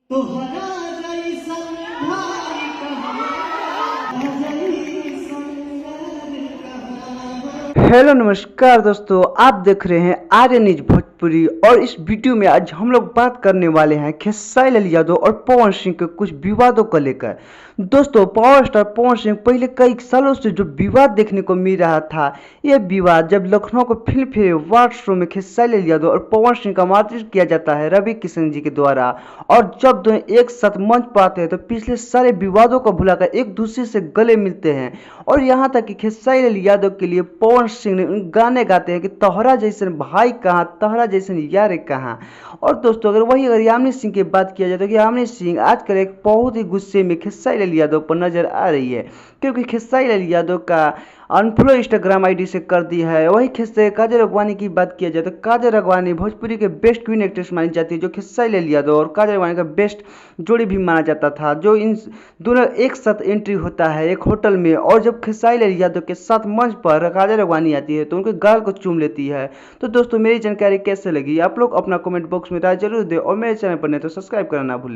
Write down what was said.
तोहरा जैसन भाई कहाँ जैसन यार कहाँ। हेलो नमस्कार दोस्तों, आप देख रहे हैं आर्य न्यूज भोजपुरी। और इस वीडियो में आज हम लोग बात करने वाले हैं खेसारी लाल यादव और पवन सिंह के कुछ विवादों को लेकर। दोस्तों, पावर स्टार पवन सिंह पहले कई सालों से जो विवाद देखने को मिल रहा था, यह विवाद जब लखनऊ को फिल्म फेयर अवार्ड शो में खेसारी लाल यादव और पवन सिंह का मार्चित किया जाता है रवि किशन जी के द्वारा, और जब दोनों एक साथ मंच पर आते हैं तो पिछले सारे विवादों को भुलाकर एक दूसरे से गले मिलते हैं। और यहाँ तक कि खेसारी लाल यादव के लिए पवन सिंह ने गाने गाते हैं कि तोहरा जैसन भाई कहाँ, तोहरा जैसन यार कहाँ। और दोस्तों, अगर यामिनी सिंह की बात किया जाए तो यामिनी सिंह आजकल एक बहुत ही गुस्से में खेसारी लाल यादव पर नजर आ रही है, क्योंकि खेसारी लाल यादव का अनफॉलो इंस्टाग्राम आईडी से कर दी है। वही काजल राघवानी की बात किया जाए तो काजल राघवानी भोजपुरी के बेस्ट क्वीन एक्ट्रेस मानी जाती है, जो खेसारी लाल यादव और काजल राघवानी का बेस्ट जोड़ी भी माना जाता था। जो इन दोनों एक साथ एंट्री होता है एक होटल में, और जब खेसारी लाल यादव के साथ मंच पर काजल राघवानी आती है तो उनके गाल को चूम लेती है। तो दोस्तों, मेरी जानकारी कैसे लगी आप लोग अपना कमेंट बॉक्स में राय जरूर दें, और मेरे चैनल पर नहीं तो सब्सक्राइब करना ना भूलें।